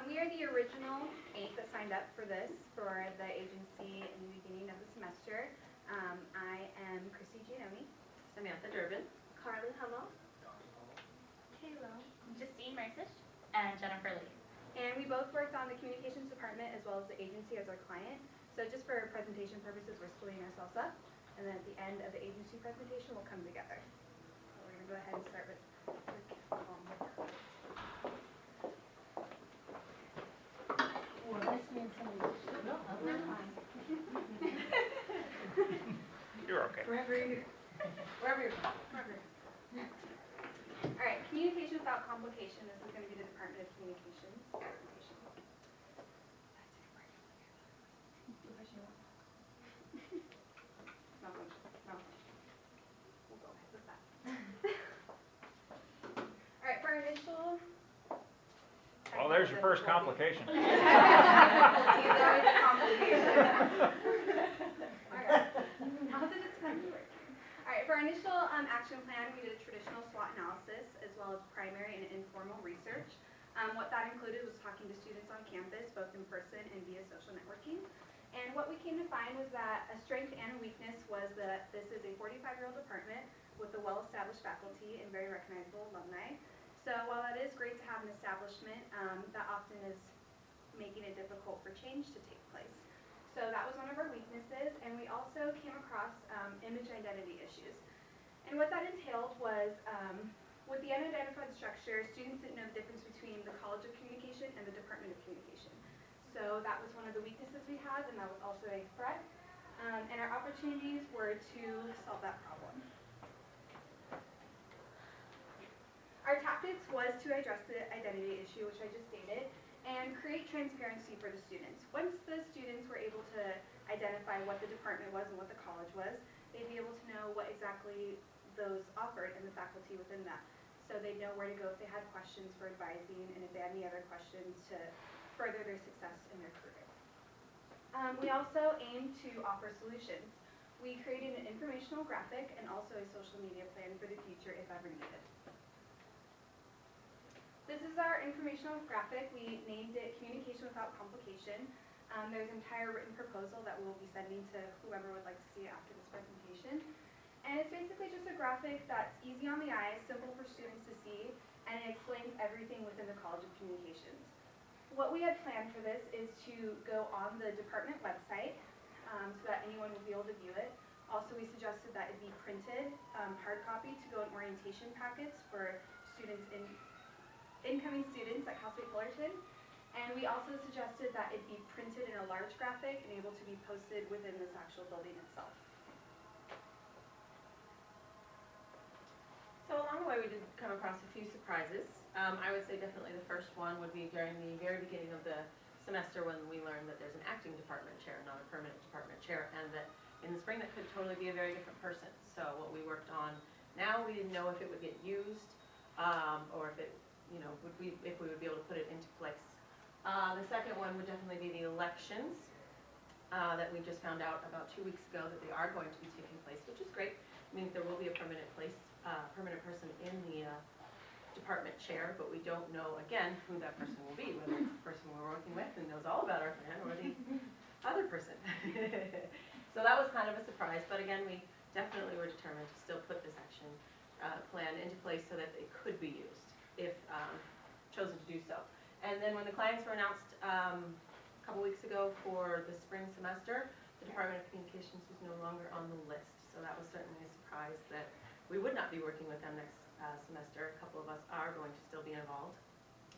We are the original 8 that signed up for this for the agency in the beginning of the semester. I am Chrissy Giannoni, Samantha Durbin, Carly Hummel, Kayla, Justine Mercish, and Jennifer Lee. and we both worked on the communications department as well as the agency as our client. So just for presentation purposes, we're splitting ourselves up, and then at the end of the agency presentation, we'll come together. So we're going to go ahead and start with well, this means somebody should know. You're okay. Wherever you're from. All right, communication without complication. This is going to be the Department of Communications presentation. No. We'll go ahead with that. All right, for our initial. Well, there's your first complication. He's always a complication. All right. Now that it's kind of working. All right, for our initial action plan, we did a traditional SWOT analysis as well as primary and informal research. What that included was talking to students on campus, both in person and via social networking. And what we came to find was that a strength and a weakness was that this is a 45-year-old department with a well-established faculty and very recognizable alumni. So while that is great to have an establishment, that often is making it difficult for change to take place. So that was one of our weaknesses, and we also came across image identity issues. And what that entailed was, with the unidentified structure, students didn't know the difference between the College of Communication and the Department of Communication. So that was one of the weaknesses we had, and that was also a threat. And our opportunities were to solve that problem. Our tactics was to address the identity issue, which I just stated, and create transparency for the students. Once the students were able to identify what the department was and what the college was, they'd be able to know what exactly those offered and the faculty within that. So they'd know where to go if they had questions for advising and if they had any other questions to further their success in their career. We also aim to offer solutions. We created an informational graphic and also a social media plan for the future if ever needed. This is our informational graphic. We named it Communication Without Complication. There's an entire written proposal that we'll be sending to whoever would like to see it after this presentation. And it's basically just a graphic that's easy on the eye, simple for students to see, and it explains everything within the College of Communications. What we had planned for this is to go on the department website so that anyone will be able to view it. Also, we suggested that it be printed, hard copy, to go in orientation packets for students incoming students at Cal State Fullerton, and we also suggested that it be printed in a large graphic and able to be posted within this actual building itself. So along the way we did come across a few surprises. I would say definitely the first one would be during the very beginning of the semester when we learned that there's an acting department chair, not a permanent department chair, and that in the spring that could totally be a very different person. So what we worked on now, we didn't know if it would get used or if it, you know, if we would be able to put it into place. The second one would definitely be the elections that we just found out about 2 weeks ago that they are going to be taking place, which is great. It means there will be a permanent person in the department chair, but we don't know, again, who that person will be, whether it's the person we're working with and knows all about our plan or the other person. So that was kind of a surprise, but again, we definitely were determined to still put this action plan into place so that it could be used if chosen to do so. And then when the clients were announced a couple weeks ago for the spring semester, the Department of Communications was no longer on the list. So that was certainly a surprise that we would not be working with them next semester. A couple of us are going to still be involved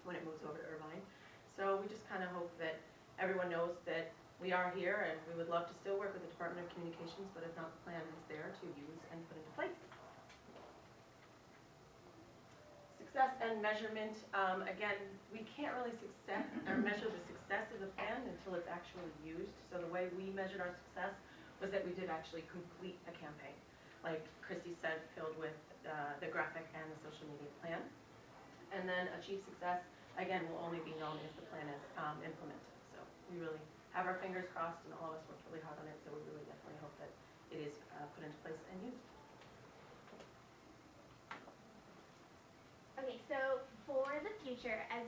when it moves over to Irvine. So we just kind of hope that everyone knows that we are here and we would love to still work with the Department of Communications, but if not, the plan is there to use and put into place. Success and measurement, again, we can't really measure the success of the plan until it's actually used. So the way we measured our success was that we did actually complete a campaign, like Christy said, filled with the graphic and the social media plan. And then achieve success, again, will only be known if the plan is implemented. So we really have our fingers crossed, and all of us worked really hard on it, so we really definitely hope that it is put into place and used. Okay, so for the future, as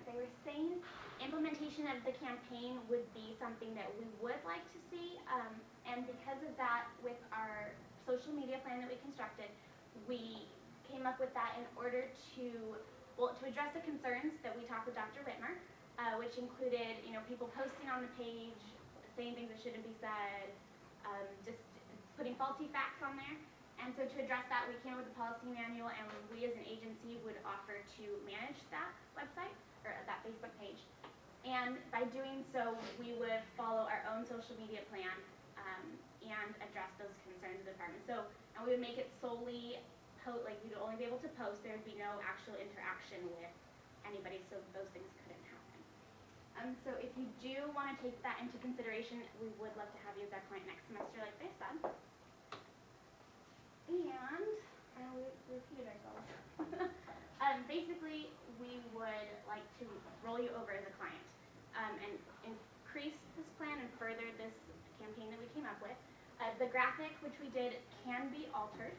they were saying, implementation of the campaign would be something that we would like to see. And because of that, with our social media plan that we constructed, we came up with that in order to, well, to address the concerns that we talked with Dr. Whitmer, which included, you know, people posting on the page, saying things that shouldn't be said, just putting faulty facts on there. And so to address that, we came up with a policy manual, and we as an agency would offer to manage that website, or that Facebook page. And by doing so, we would follow our own social media plan and address those concerns of the department. So, and we would make it solely, like we'd only be able to post, there would be no actual interaction with anybody, so those things couldn't happen. So if you do want to take that into consideration, we would love to have you as our client next semester, like they said. And we repeated ourselves. Basically, we would like to roll you over as a client and increase this plan and further this campaign that we came up with. The graphic, which we did, can be altered.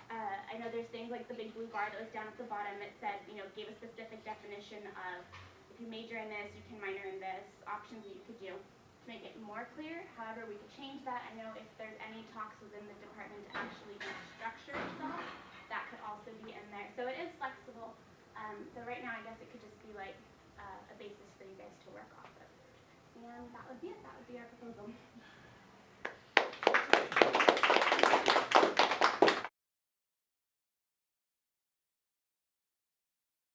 I know there's things like the big blue bar that was down at the bottom that said, you know, gave a specific definition of if you major in this, you can minor in this, options that you could do. To make it more clear, however, we could change that. I know if there's any talks within the department to actually restructure itself, that could also be in there. So it is flexible. So right now, I guess it could just be like a basis for you guys to work off of. And that would be it. That would be our proposal.